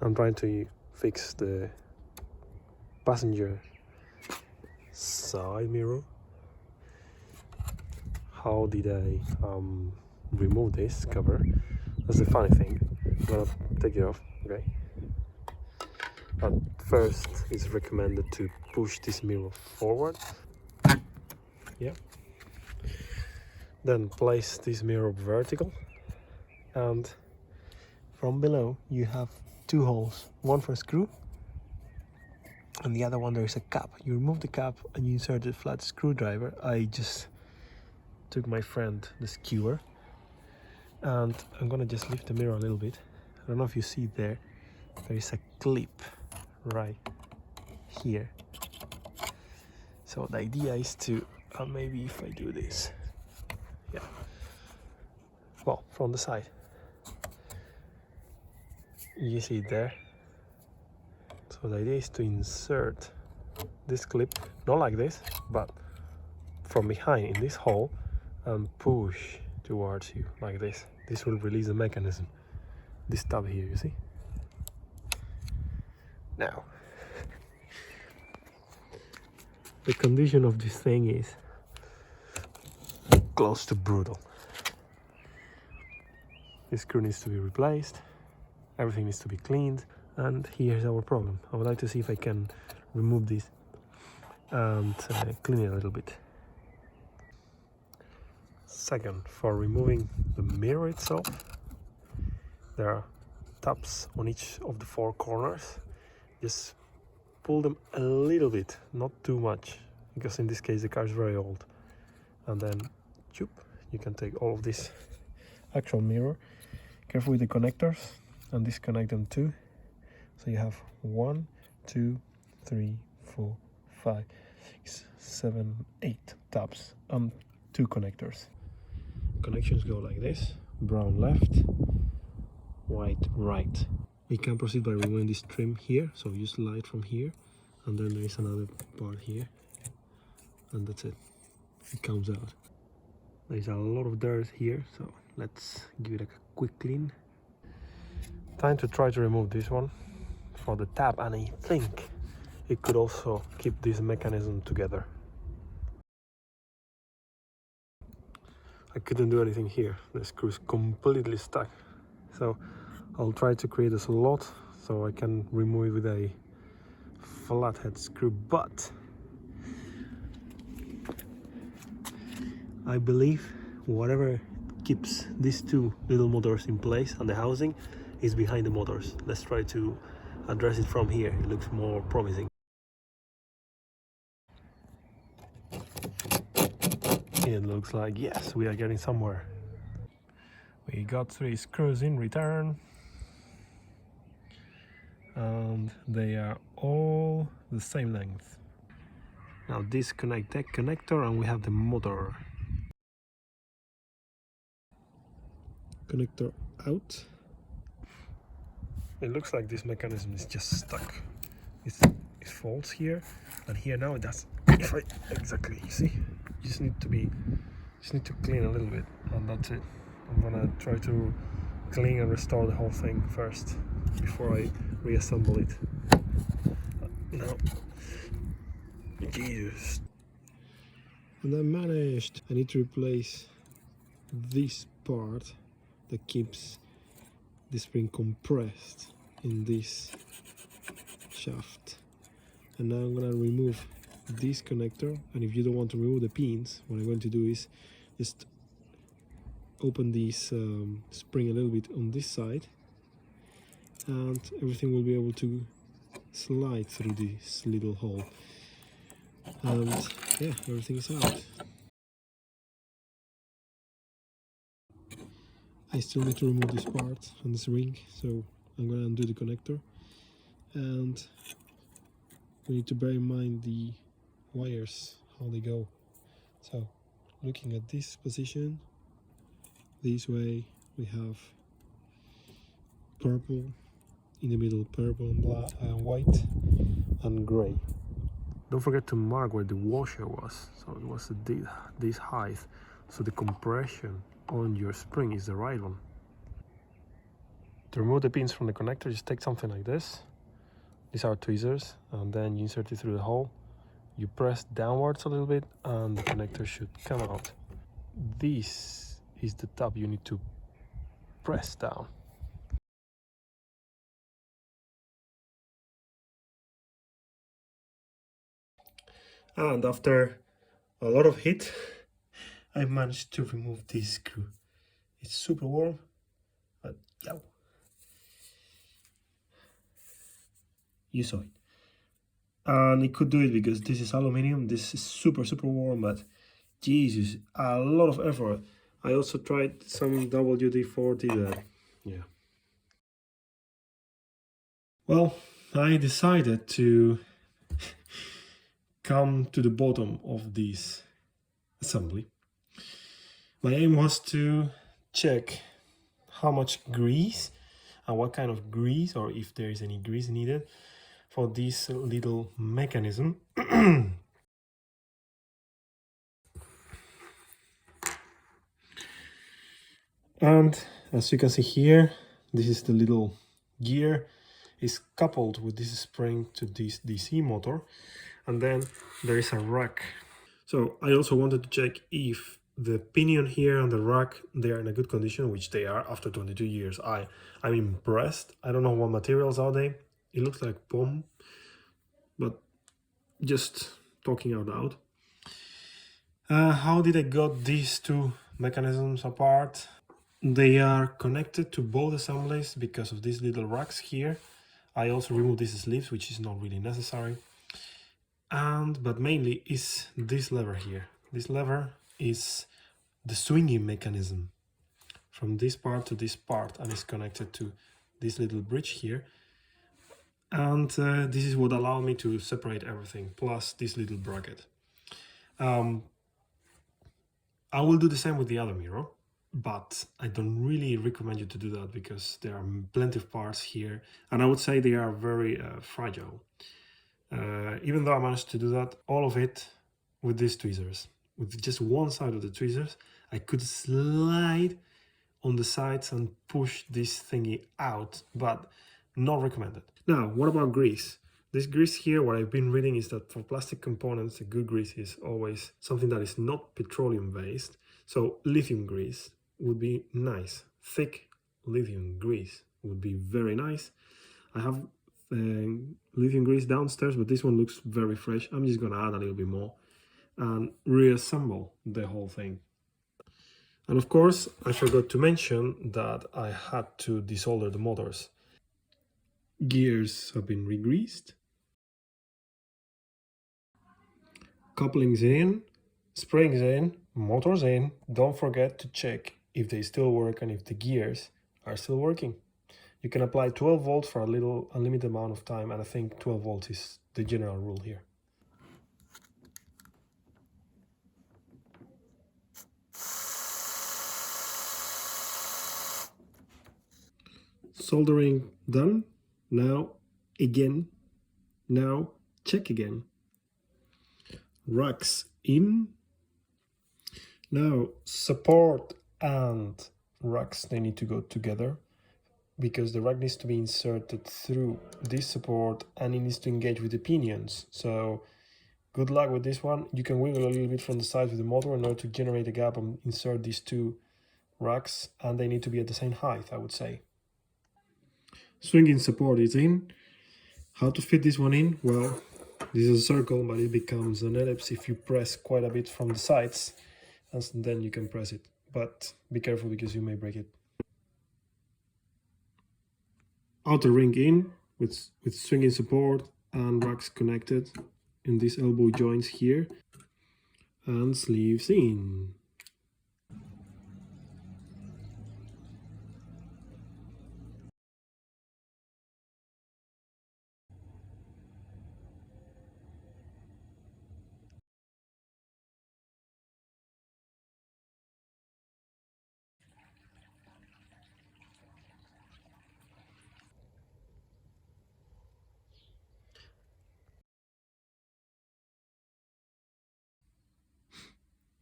I'm trying to fix the passenger side mirror. How did I remove this cover? That's the funny thing. I'm gonna take it off, okay? But first, it's recommended to push this mirror forward. Yeah. Then place this mirror vertical, and from below you have two holes, one for a screw and the other one there is a cap. You remove the cap and you insert a flat screwdriver. I just took my friend the skewer and I'm gonna just lift the mirror a little bit. I don't know if you see there is a clip right here. So the idea is to maybe if I do this, yeah, well, from the side, you see it there. So the idea is to insert this clip, not like this, but from behind in this hole and push towards you like this. This will release the mechanism. This tab here, you see? Now, the condition of this thing is close to brutal. This screw needs to be replaced, everything needs to be cleaned, and here's our problem. I would like to see if I can remove this and clean it a little bit. Second, for removing the mirror itself, there are tabs on each of the four corners. Just pull them a little bit, not too much, because in this case the car is very old. And then, choop, you can take all of this actual mirror. Careful with the connectors and disconnect them too. So you have 1, 2, 3, 4, 5, 6, 7, 8 tabs and 2 connectors. Connections go like this: brown left, white right. We can proceed by removing this trim here, so you slide from here, and then there is another part here, and that's it. It comes out. There's a lot of dirt here, so let's give it a quick clean. Time to try to remove this one for the tab, and I think it could also keep this mechanism together. I couldn't do anything here, the screw is completely stuck. So I'll try to create a slot so I can remove it with a flathead screw, but I believe whatever keeps these two little motors in place and the housing is behind the motors. Let's try to address it from here, it looks more promising. It looks like, yes, we are getting somewhere. We got 3 screws in return, and they are all the same length. Now disconnect that connector and we have the motor. Connector out. It looks like this mechanism is just stuck. It falls here and here. Now it does. If I exactly, you see, you just need to clean a little bit, and that's it. I'm gonna try to clean and restore the whole thing first before I reassemble it. No, Jesus. And I managed. I need to replace this part that keeps the spring compressed in this shaft. And now I'm gonna remove this connector, and if you don't want to remove the pins, what I'm going to do is just open this spring a little bit on this side, and everything will be able to slide through this little hole, and yeah, everything is out. I still need to remove this part and this ring, so I'm gonna undo the connector, and we need to bear in mind the wires, how they go. So looking at this position, this way we have purple in the middle, purple and black and white and gray. Don't forget to mark where the washer was, so it was this height, so the compression on your spring is the right one. To remove the pins from the connector, just take something like this. These are tweezers, and then you insert it through the hole. You press downwards a little bit, and the connector should come out. This is the tab you need to press down. And after a lot of heat, I managed to remove this screw. It's super warm, but yeah, you saw it. And it could do it because this is aluminum. This is super warm, but Jesus, a lot of effort. I also tried some WD-40 that, yeah. Well, I decided to come to the bottom of this assembly. My aim was to check how much grease and what kind of grease, or if there is any grease needed for this little mechanism. And as you can see here, this is the little gear. Is coupled with this spring to this DC motor, and then there is a rack. So I also wanted to check if the pinion here and the rack, they are in a good condition, which they are after 22 years. I'm impressed. I don't know what materials are they. It looks like POM, but just talking out loud. How did I got these two mechanisms apart? They are connected to both assemblies because of these little racks here. I also removed these sleeves, which is not really necessary. But mainly is this lever here. This lever is the swinging mechanism from this part to this part, and is connected to this little bridge here. And this is what allowed me to separate everything, plus this little bracket. I will do the same with the other mirror, but I don't really recommend you to do that because there are plenty of parts here, and I would say they are very fragile. Even though I managed to do that, all of it with these tweezers. With just one side of the tweezers, I could slide on the sides and push this thingy out, but not recommended. Now, what about grease? This grease here, what I've been reading is that for plastic components, a good grease is always something that is not petroleum based. So lithium grease would be nice. Thick lithium grease would be very nice. I have lithium grease downstairs, but this one looks very fresh. I'm just gonna add a little bit more and reassemble the whole thing. And of course, I forgot to mention that I had to desolder the motors. Gears have been re-greased. Couplings in, springs in, motors in. Don't forget to check if they still work and if the gears are still working. You can apply 12 volts for a little unlimited amount of time, and I think 12 volts is the general rule here. Soldering done. Now again. Now check again. Racks in. Now support and racks, they need to go together because the rack needs to be inserted through this support and it needs to engage with the pinions. So good luck with this one. You can wiggle a little bit from the side with the motor in order to generate a gap and insert these two racks, and they need to be at the same height, I would say. Swinging support is in. How to fit this one in? Well, this is a circle, but it becomes an ellipse if you press quite a bit from the sides, and then you can press it. But be careful because you may break it. Outer ring in with swinging support and racks connected in these elbow joints here, and sleeves in.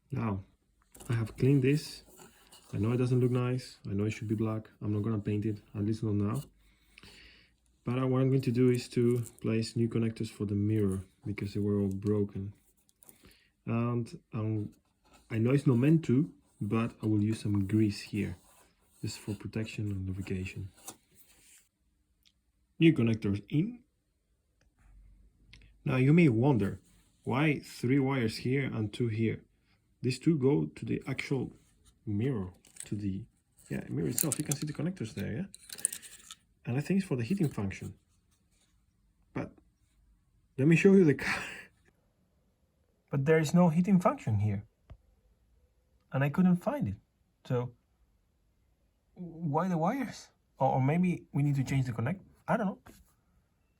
Now I have cleaned this I know it doesn't look nice. I know it should be black. I'm not gonna paint it, at least not now. But what I'm going to do is to place new connectors for the mirror because they were all broken. And I know it's not meant to, but I will use some grease here, just for protection and lubrication. New connectors in. Now you may wonder, why 3 wires here and 2 here? These 2 go to the actual mirror, to the mirror itself. You can see the connectors there, yeah? And I think it's for the heating function. But let me show you the car. But there is no heating function here. And I couldn't find it. So why the wires? Or maybe we need to change the connect. I don't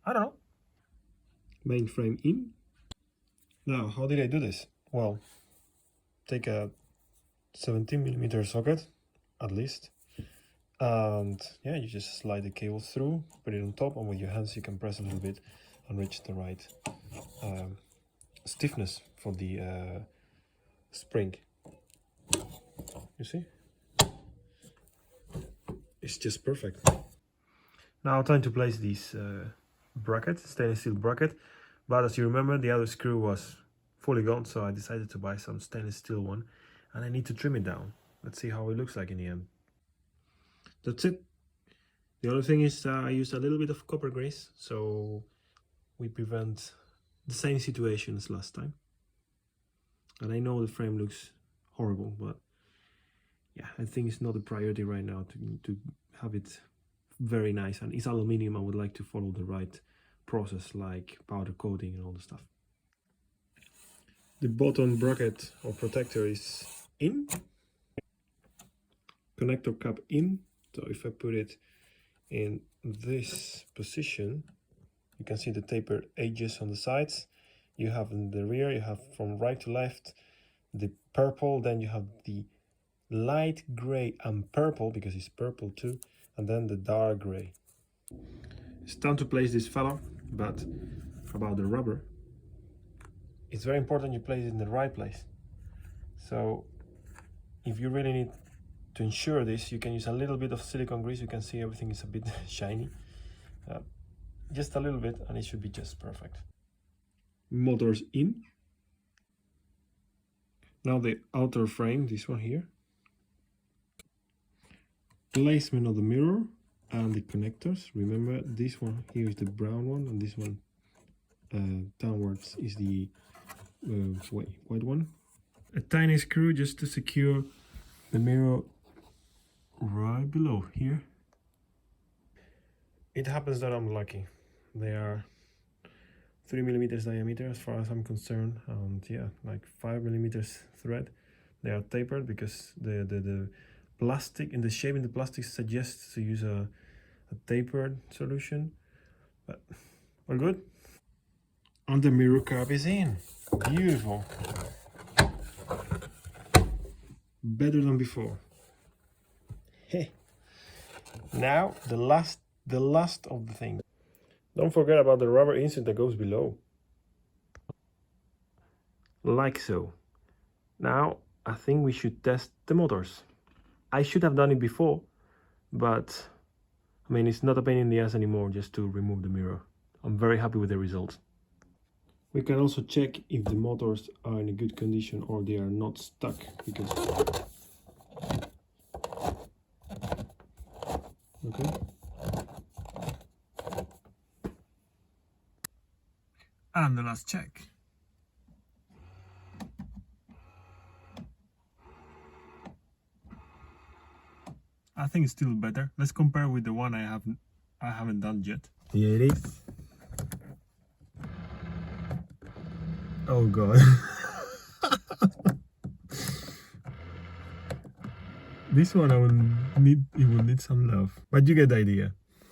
know. Mainframe in. Now, how did I do this? Well, take a 17mm socket, at least. And yeah, you just slide the cable through, put it on top, and with your hands you can press a little bit and reach the right stiffness for the spring. You see? It's just perfect. Now time to place these brackets, stainless steel bracket. But as you remember, the other screw was fully gone, so I decided to buy some stainless steel one, and I need to trim it down. Let's see how it looks like in the end. That's it. The other thing is I used a little bit of copper grease, so we prevent the same situation as last time. And I know the frame looks horrible, but yeah, I think it's not a priority right now to have it very nice. And it's aluminium. I would like to follow the right process, like powder coating and all the stuff. The bottom bracket or protector is in. Connector cap in. So if I put it in this position, you can see the tapered edges on the sides. You have in the rear, you have from right to left the purple, then you have the light gray and purple, because it's purple too, and then the dark gray. It's time to place this fella, but about the rubber, it's very important you place it in the right place. So if you really need to ensure this, you can use a little bit of silicone grease. You can see everything is a bit shiny. Just a little bit and it should be just perfect. Motors in. Now the outer frame, this one here. Placement of the mirror and the connectors. Remember, this one here is the brown one, and this one downwards is the white one. A tiny screw just to secure the mirror right below here. It happens that I'm lucky. They are 3mm diameter as far as I'm concerned, and yeah, like 5mm thread. They are tapered because the plastic and the shape in the plastic suggests to use a tapered solution, but we're good. And the mirror cap is in. Beautiful. Better than before. Hey. Now the last of the things. Don't forget about the rubber insert that goes below. Like so. Now I think we should test the motors. I should have done it before, but I mean, it's not a pain in the ass anymore just to remove the mirror. I'm very happy with the results. We can also check if the motors are in a good condition or they are not stuck, because okay. And the last check. I think it's still better. Let's compare with the one I haven't done yet. Here it is. Oh god. This one it will need some love. But you get the idea.